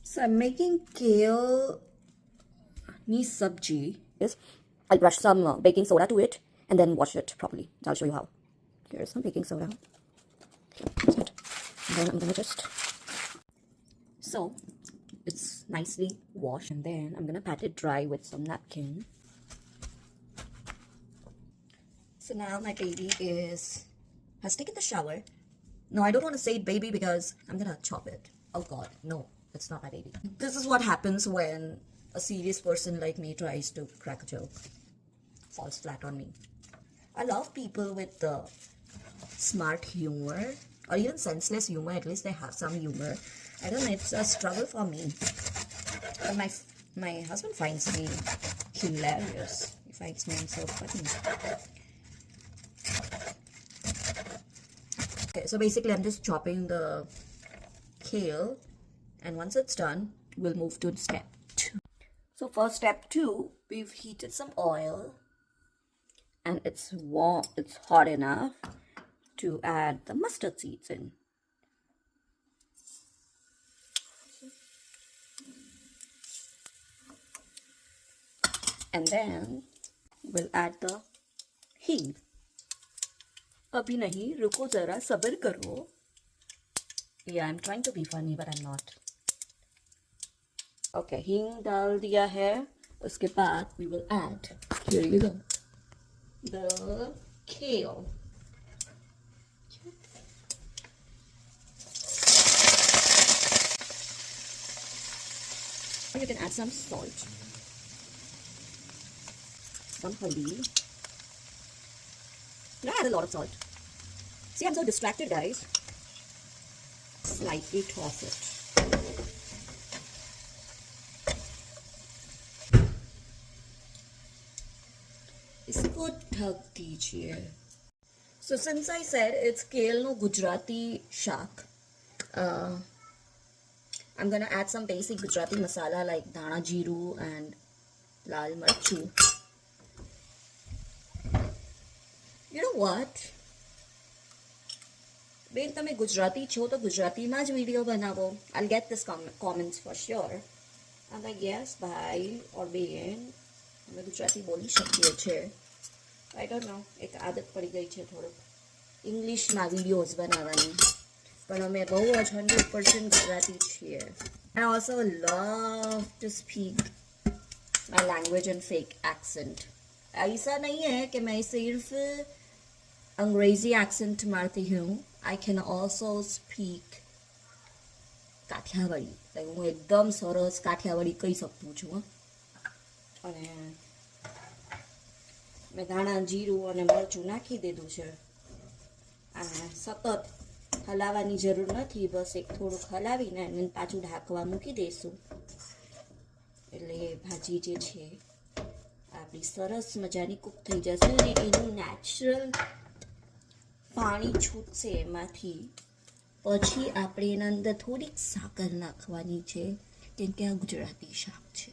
So I'm making kale ni sabji. Yes, I'll brush some baking soda to it and then wash it properly. I'll show you how. Here's some baking soda. That's it. And then I'm gonna just so it's nicely washed, and then I'm gonna pat it dry with some napkin. So now my baby has taken the shower. No, I don't want to say baby because I'm gonna chop it. Oh god, no, it's not my baby. This is what happens when a serious person like me tries to crack a joke. Falls flat on me. I love people with smart humor or even senseless humor. At least they have some humor. I don't know, it's a struggle for me. But my husband finds me hilarious. He finds me so funny. Okay, so basically I'm just chopping the kale, and once it's done, we'll move to step 2. So for step 2, we've heated some oil, and it's warm, it's hot enough to add the mustard seeds in. And then we'll add the हींग. अभी नहीं, रुको जरा, सब्र करो. Yeah, I'm trying to be funny, but I'm not. Okay, हींग डाल दिया है. उसके बाद we will add, here you go, the kale. You can add some salt, some haldi. I add a lot of salt. See, I'm so distracted, guys. Slightly toss it. इसको ढक दीजिए. So since I said it's kale no Gujarati shaak, I'm gonna add some basic Gujarati masala like dhana jeeru and lal marchu. You know what? બેન તમે ગુજરાતી છો તો ગુજરાતીમાં જ video બનાવો. I'll get this comments for sure. I'm like, yes, ભાઈ or બેન, અમે ગુજરાતી બોલી શકીએ છીએ. I don't know, એક આદત પડી ગઈ છે થોડુંક ઇંગ્લિશમાં વિડીયોઝ બનાવવાની, પણ અમે બહુ જ 100% ગુજરાતી છીએ. I also love to speak my language in fake accent. ऐसा नहीं है कि मैं सिर्फ अंग्रेजी एक्सेंट मारती हूँ. I can also speak Kathiawadi. હું એકદમ સરસ કાઠિયાવાડી કહી શકું છું. અને મેં ધાણા જીરું અને મરચું નાખી દીધું છે, અને સતત હલાવવાની જરૂર નથી. બસ એક થોડુંક હલાવીને પાછું ઢાંકવા મૂકી દઈશું, એટલે ભાજી જે છે આપણી સરસ મજાની કૂક થઈ જશે, અને એનું નેચરલ પાણી છૂટશે એમાંથી. પછી આપણે એના અંદર થોડીક સાકર નાખવાની છે, કેમ કે આ ગુજરાતી શાક છે.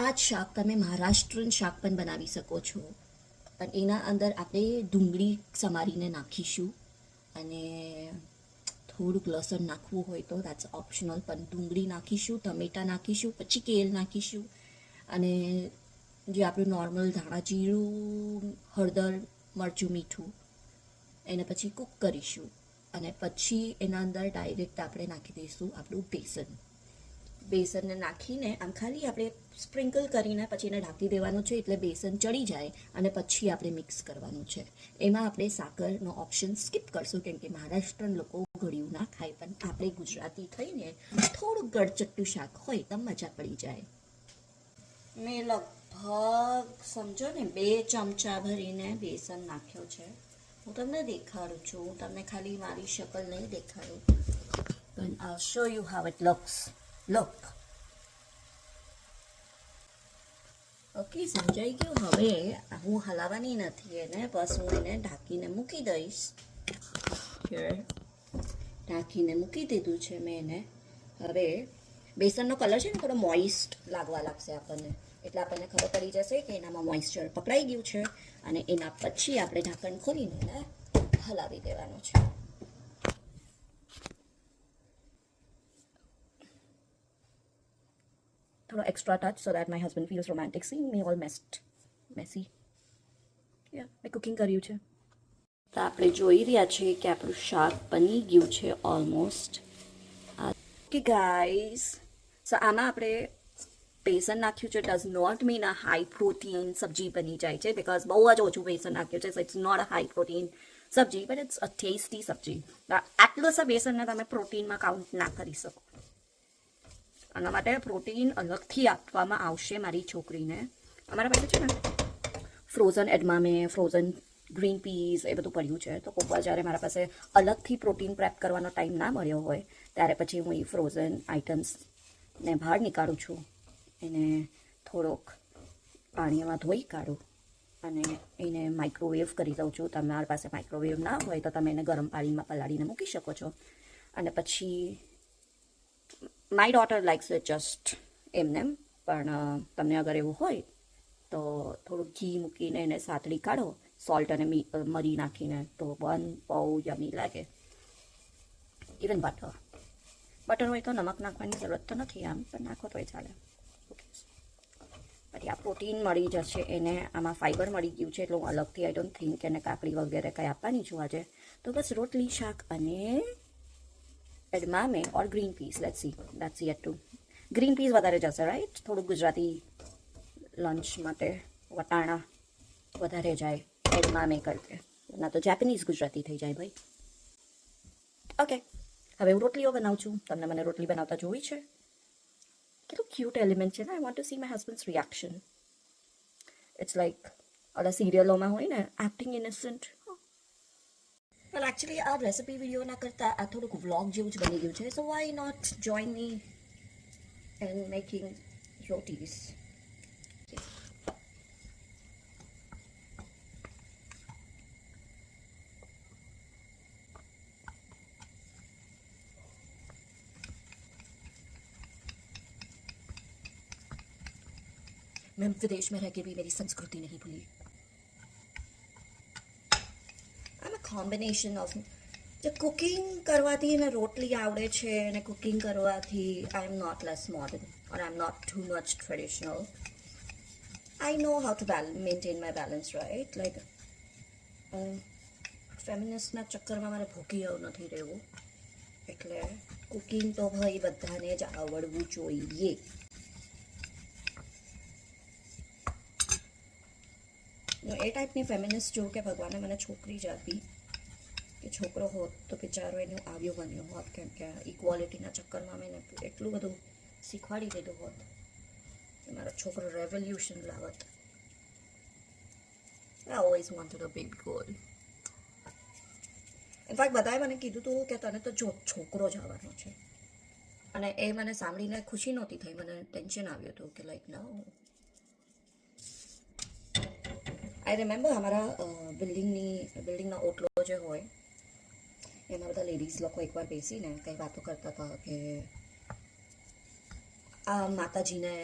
આ જ શાક તમે મહારાષ્ટ્રન શાક પણ બનાવી શકો છો, પણ એના અંદર આપણે ડુંગળી સમારીને નાખીશું, અને થોડુંક લસણ નાખવું હોય તો દેટ્સ ઓપ્શનલ, પણ ડુંગળી નાખીશું, ટમેટા નાખીશું, પછી કેળ નાખીશું, અને જે આપણું નોર્મલ ધાણા જીરું, હળદર, મરચું, મીઠું, એને પછી કૂક કરીશું, અને પછી એના અંદર ડાયરેક્ટ આપણે નાખી દઈશું આપણું બેસન. બેસનને નાખીને આમ ખાલી આપણે સ્પ્રિંકલ કરીને પછી એને ઢાંકી દેવાનું છે, એટલે બેસન ચડી જાય, અને પછી આપણે મિક્સ કરવાનું છે. એમાં આપણે સાકરનો ઓપ્શન સ્કીપ કરશું, કેમ કે મહારાષ્ટ્રન લોકો ગળ્યું ના ખાય, પણ આપણે ગુજરાતી થઈને થોડુંક ગળચટ્ટું શાક હોય તો મજા પડી જાય. મેં લગભગ સમજો ને 2 ચમચા ભરીને બેસન નાખ્યો છે. હું તમને દેખાડું છું, હું તમને ખાલી મારી શકલ નહીં દેખાડું, પણ I'll show you how it looks. Look. Okay, સમજાઈ ગયું. હવે હું હલાવવાની નથી એને, બસ હું એને ઢાંકીને મૂકી દઈશ. ઢાંકીને મૂકી દીધું છે મેં એને. હવે બેસનનો કલર છે ને થોડો મોઇસ્ટ લાગવા લાગશે આપણને, એટલે આપણને ખબર પડી જશે કે એનામાં મોઇસ્ચર પકડાઈ ગયું છે, અને એના પછી આપણે ઢાંકણ ખોલીને એને હલાવી દેવાનું છે. થોડો extra touch so that my husband feels romantic sing me all messy મેં કુકિંગ કર્યું છે. તો આપણે જોઈ રહ્યા છીએ કે આપણું શાક બની ગયું છે ઓલમોસ્ટ. કે ગાઈઝ સો આમાં આપણે બેસન નાખ્યું છે does not mean a high protein સબ્જી બની જાય છે બિકોઝ બહુ જ ઓછું બેસન નાખ્યું છે so it's not a high protein સબ્જી બટ ઇટ્સ અ ટેસ્ટી સબ્જી. આટલું સા બેસનને તમે પ્રોટીનમાં કાઉન્ટ ના કરી શકો. આના માટે પ્રોટીન અલગથી આપવામાં આવશે મારી છોકરીને. અમારા પાસે છે ને ફ્રોઝન એડમામે ફ્રોઝન ગ્રીન પીસ એ બધું પડ્યું છે તો કોઈક વાર જ્યારે મારા પાસે અલગથી પ્રોટીન પ્રેપ કરવાનો ટાઈમ ના મળ્યો હોય ત્યારે પછી હું એ ફ્રોઝન આઇટમ્સને બહાર નીકાળું છું, એને થોડોક પાણીમાં ધોઈ કાઢું અને એને માઇક્રોવેવ કરી દઉં છું. તમારી પાસે માઇક્રોવેવ ના હોય તો તમે એને ગરમ પાણીમાં પલાળીને મૂકી શકો છો. અને પછી my daughter likes it just એમને પણ તમને અગર એવું હોય તો થોડું ઘી મૂકીને એને સાતડી કાઢો સોલ્ટ અને મરી નાખીને તો બહુ યમી લાગે. ઇવન બટર હોય તો નમક નાખવાની જરૂરત તો નથી આમ પણ નાખો તોય ચાલે. પછી આ પ્રોટીન મળી જશે એને, આમાં ફાઈબર મળી ગયું છે એટલે હું અલગથી આઈ ડોન્ટ થિંક એને કાકડી વગેરે કંઈ આપવાની છું આજે. તો બસ રોટલી શાક અને edamame or green peas let's see that's yet to. Green peas વધારે જશે રાઈટ, થોડુંક ગુજરાતી લંચ માટે વટાણા વધારે જાય એડમામે કરકે, ના તો જેપનીઝ ગુજરાતી થઈ જાય ભાઈ. ઓકે હવે હું રોટલીઓ બનાવું છું. તમને મને રોટલી બનાવતા જોઈ છે? કેટલું ક્યુટ એલિમેન્ટ છે ને. I want to see my husband's reaction. It's like ઓલા સિરિયલોમાં હોય ને એક્ટિંગ ઇનોસન્ટ. વેલ એકચ્યુઅલી આ રેસિપી વિડીયોના કરતાં આ થોડુંક વ્લોગ જેવું જ બની ગયું છે. So why not join me in making rotis. मैं विदेश में रह के भी मेरी संस्कृति नहीं भूली. I am a combination of जो कुकिंग करवाती है रोटली आवड़े छे ने कुकिंग करवाती I am not less modern और I am not too much traditional. I know how to maintain my balance right. Like फेमिनिस्टના ચક્કરમાં મારે ભૂખી નથી રહેવું એટલે કુકિંગ તો ભાઈ બધાને જ આવડવું જોઈએ. એ ટાઈપની ફેમિનિસ્ટ જો કે ભગવાને મને છોકરી જ આપી કે છોકરો હોત તો બિચારો એનું આવ્યો બન્યો હોત, કેમ કે ઇક્વાલિટીના ચક્કરમાં મેં એટલું બધું શીખવાડી દીધું હોત કે મારો છોકરો રેવોલ્યુશન લાવત. I always wanted a baby girl. In fact બધાએ મને કીધું હતું કે તને તો છોકરો જ આવવાનો છે અને એ મને સાંભળીને ખુશી નહોતી થઈ, મને ટેન્શન આવ્યું હતું કે લાઈક ના. આઈ રિમેમ્બર અમારા બિલ્ડિંગના ઓટલો જે હોય એમાં બધા લેડીઝ લોકો એકવાર બેસીને કંઈ વાતો કરતા હતા કે આ માતાજીને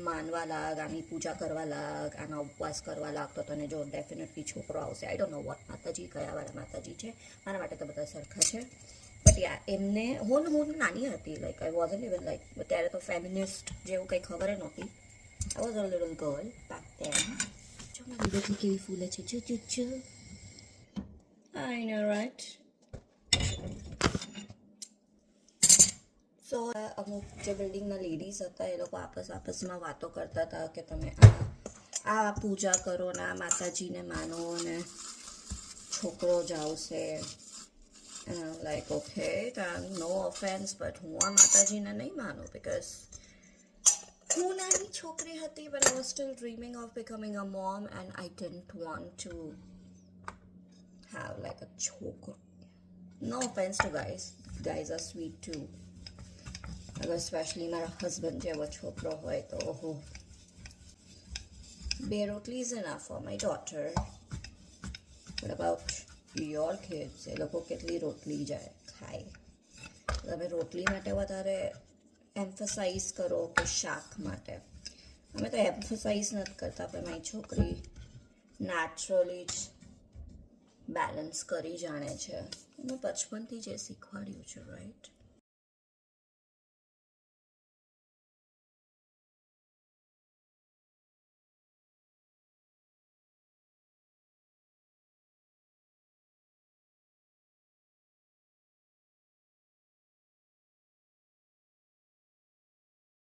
માનવા લાગ, આની પૂજા કરવા લાગ, આના ઉપવાસ કરવા લાગ તો તને જો ડેફિનેટલી છોકરો આવશે. આઈ ડોન્ટ નો વોટ માતાજી કયા વાળા માતાજી છે, મારા માટે તો બધા સરખા છે. બટ યા એમને હું નાની હતી, like I wasn't even like ત્યારે તો ફેમિનિસ્ટ જેવું કંઈ ખબર નહોતી. I was a little girl back then. જો મારી બેટી કેવી ફૂલે છે. આઈ નો રાઈટ. સો અમુક જે બિલ્ડિંગના લેડીઝ હતા એ લોકો આપસમાં વાતો કરતા હતા કે તમે આ પૂજા કરો ને આ માતાજીને માનો ને છોકરો જ આવશે. Like okay no offence but હું આ માતાજીને નહીં માનું બિકોઝ હું નાની છોકરી હતી but I was still dreaming of becoming a mom and I didn't want to have like a છોકરો. No offense to guys are sweet too. અગર સ્પેશલી મારા હસબન્ડ જેવો છોકરો હોય તો ઓહો, 2 રોટલી is enough for my daughter. What about your kids? એ લોકો કેટલી રોટલી ખાય? તમે રોટલી માટે વધારે એમ્ફસાઇઝ કરો કે શાક માટે? અમે તો એમ્ફસાઇઝ નથી કરતા પણ મારી છોકરી નેચરલી જ બેલેન્સ કરી જાણે છે. મેં બચપનથી જે શીખવાડ્યું છે રાઈટ.